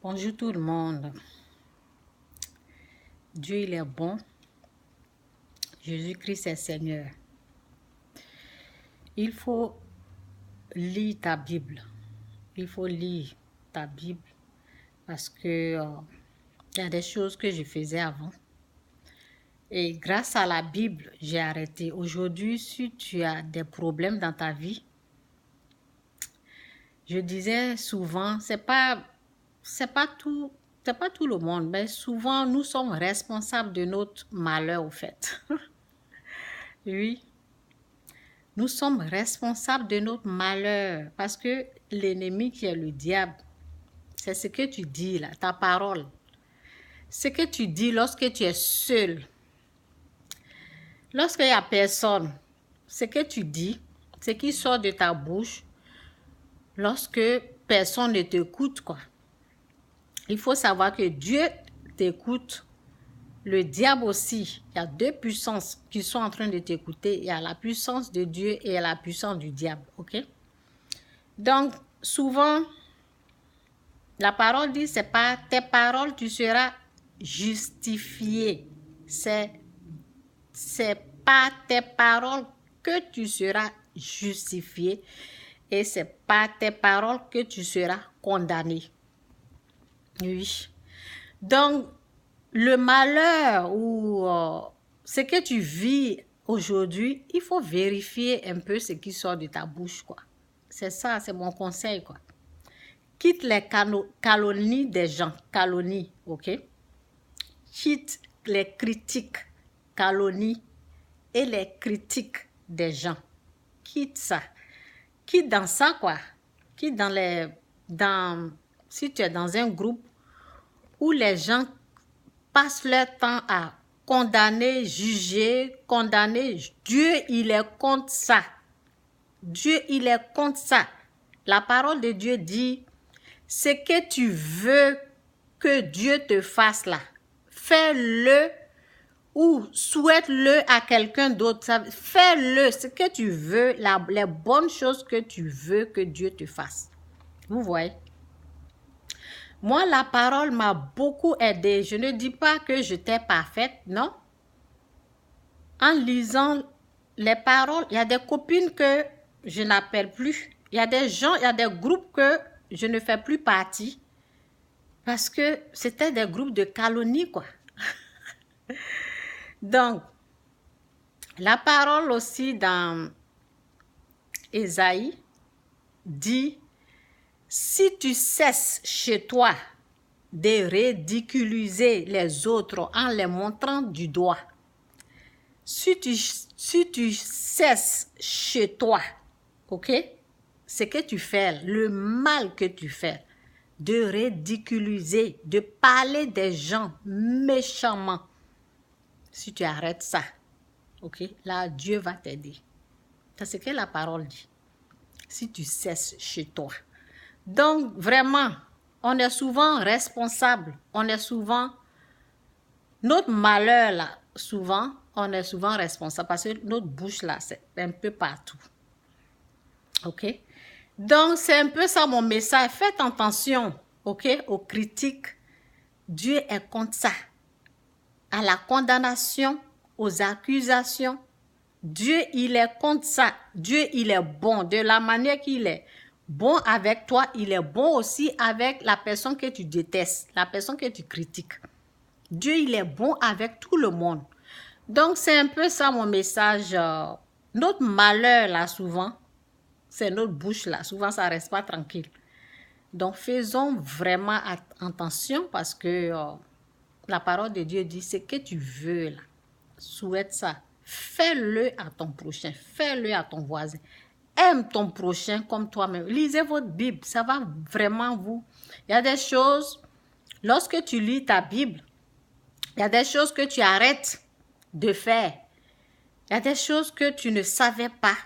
Bonjour tout le monde. Dieu, il est bon. Jésus-Christ est Seigneur. Il faut lire ta Bible. Il faut lire ta Bible parce que il y a des choses que je faisais avant. Et grâce à la Bible, j'ai arrêté. Aujourd'hui, si tu as des problèmes dans ta vie, je disais souvent, c'est pas tout le monde, mais souvent nous sommes responsables de notre malheur au fait. Oui, nous sommes responsables de notre malheur parce que l'ennemi qui est le diable, c'est ce que tu dis là, ta parole. Ce que tu dis lorsque tu es seul, lorsqu'il n'y a personne, ce que tu dis, ce qui sort de ta bouche, lorsque personne ne t'écoute, quoi. Il faut savoir que Dieu t'écoute, le diable aussi. Il y a deux puissances qui sont en train de t'écouter. Il y a la puissance de Dieu et la puissance du diable, ok? Donc, souvent, la parole dit, c'est pas tes paroles, tu seras justifié. C'est pas tes paroles que tu seras justifié et c'est pas tes paroles que tu seras condamné. Oui. Donc, le malheur ou ce que tu vis aujourd'hui, il faut vérifier un peu ce qui sort de ta bouche, quoi. C'est ça, c'est mon conseil, quoi. Quitte les calomnies des gens, calomnies, ok? Quitte les critiques, calomnies et les critiques des gens. Quitte ça. Quitte dans ça, quoi. Quitte si tu es dans un groupe où les gens passent leur temps à condamner, juger, condamner. Dieu, il est contre ça. Dieu, il est contre ça. La parole de Dieu dit, ce que tu veux que Dieu te fasse là, fais-le ou souhaite-le à quelqu'un d'autre. Fais-le, ce que tu veux, les bonnes choses que tu veux que Dieu te fasse. Vous voyez? Moi, la parole m'a beaucoup aidée. Je ne dis pas que j'étais parfaite, non. En lisant les paroles, il y a des copines que je n'appelle plus. Il y a des gens, il y a des groupes que je ne fais plus partie parce que c'était des groupes de calomnie, quoi. Donc, la parole aussi dans Ésaïe dit, si tu cesses chez toi de ridiculiser les autres en les montrant du doigt, si tu cesses chez toi, ok, ce que tu fais, le mal que tu fais, de ridiculiser, de parler des gens méchamment, si tu arrêtes ça, ok, là, Dieu va t'aider. C'est ce que la parole dit. Si tu cesses chez toi. Donc, vraiment, on est souvent responsable. On est souvent, notre malheur là, souvent, on est souvent responsable parce que notre bouche là, c'est un peu partout. Ok? Donc, c'est un peu ça mon message. Faites attention, ok, aux critiques. Dieu est contre ça. À la condamnation, aux accusations. Dieu, il est contre ça. Dieu, il est bon. De la manière qu'il est bon avec toi, il est bon aussi avec la personne que tu détestes, la personne que tu critiques. Dieu, il est bon avec tout le monde. Donc, c'est un peu ça mon message. Notre malheur, là, souvent, c'est notre bouche, là. Souvent, ça ne reste pas tranquille. Donc, faisons vraiment attention parce que la parole de Dieu dit, ce que tu veux, là, souhaite ça. Fais-le à ton prochain. Fais-le à ton voisin. Aime ton prochain comme toi-même. Lisez votre Bible. Ça va vraiment vous. Il y a des choses, lorsque tu lis ta Bible, il y a des choses que tu arrêtes de faire. Il y a des choses que tu ne savais pas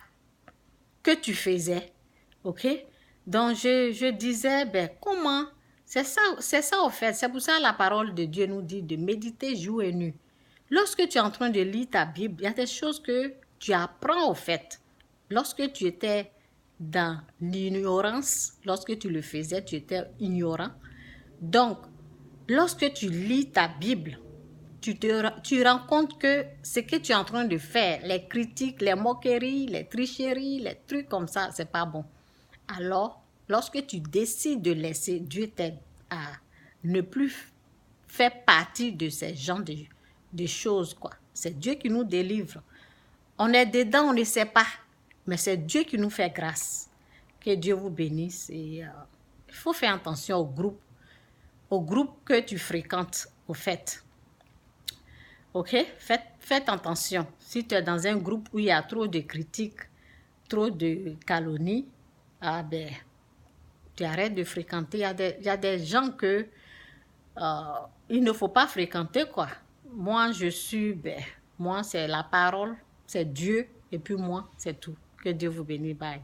que tu faisais. OK? Donc, je disais, ben, comment? C'est ça au fait. C'est pour ça que la parole de Dieu nous dit de méditer jour et nuit. Lorsque tu es en train de lire ta Bible, il y a des choses que tu apprends au fait. Lorsque tu étais dans l'ignorance, lorsque tu le faisais, tu étais ignorant. Donc, lorsque tu lis ta Bible, tu rends compte que ce que tu es en train de faire, les critiques, les moqueries, les tricheries, les trucs comme ça, c'est pas bon. Alors, lorsque tu décides de laisser Dieu t'aider à ne plus faire partie de ces genres de choses, quoi. C'est Dieu qui nous délivre. On est dedans, on ne sait pas, mais c'est Dieu qui nous fait grâce. Que Dieu vous bénisse. Et il faut faire attention au groupe que tu fréquentes, au fait. Ok? Faites attention. Si tu es dans un groupe où il y a trop de critiques, trop de calomnies, ah ben, tu arrêtes de fréquenter. Il y a des gens que il ne faut pas fréquenter, quoi. Moi, moi, c'est la parole, c'est Dieu, et puis moi, c'est tout. Que Dieu vous bénisse. Bye.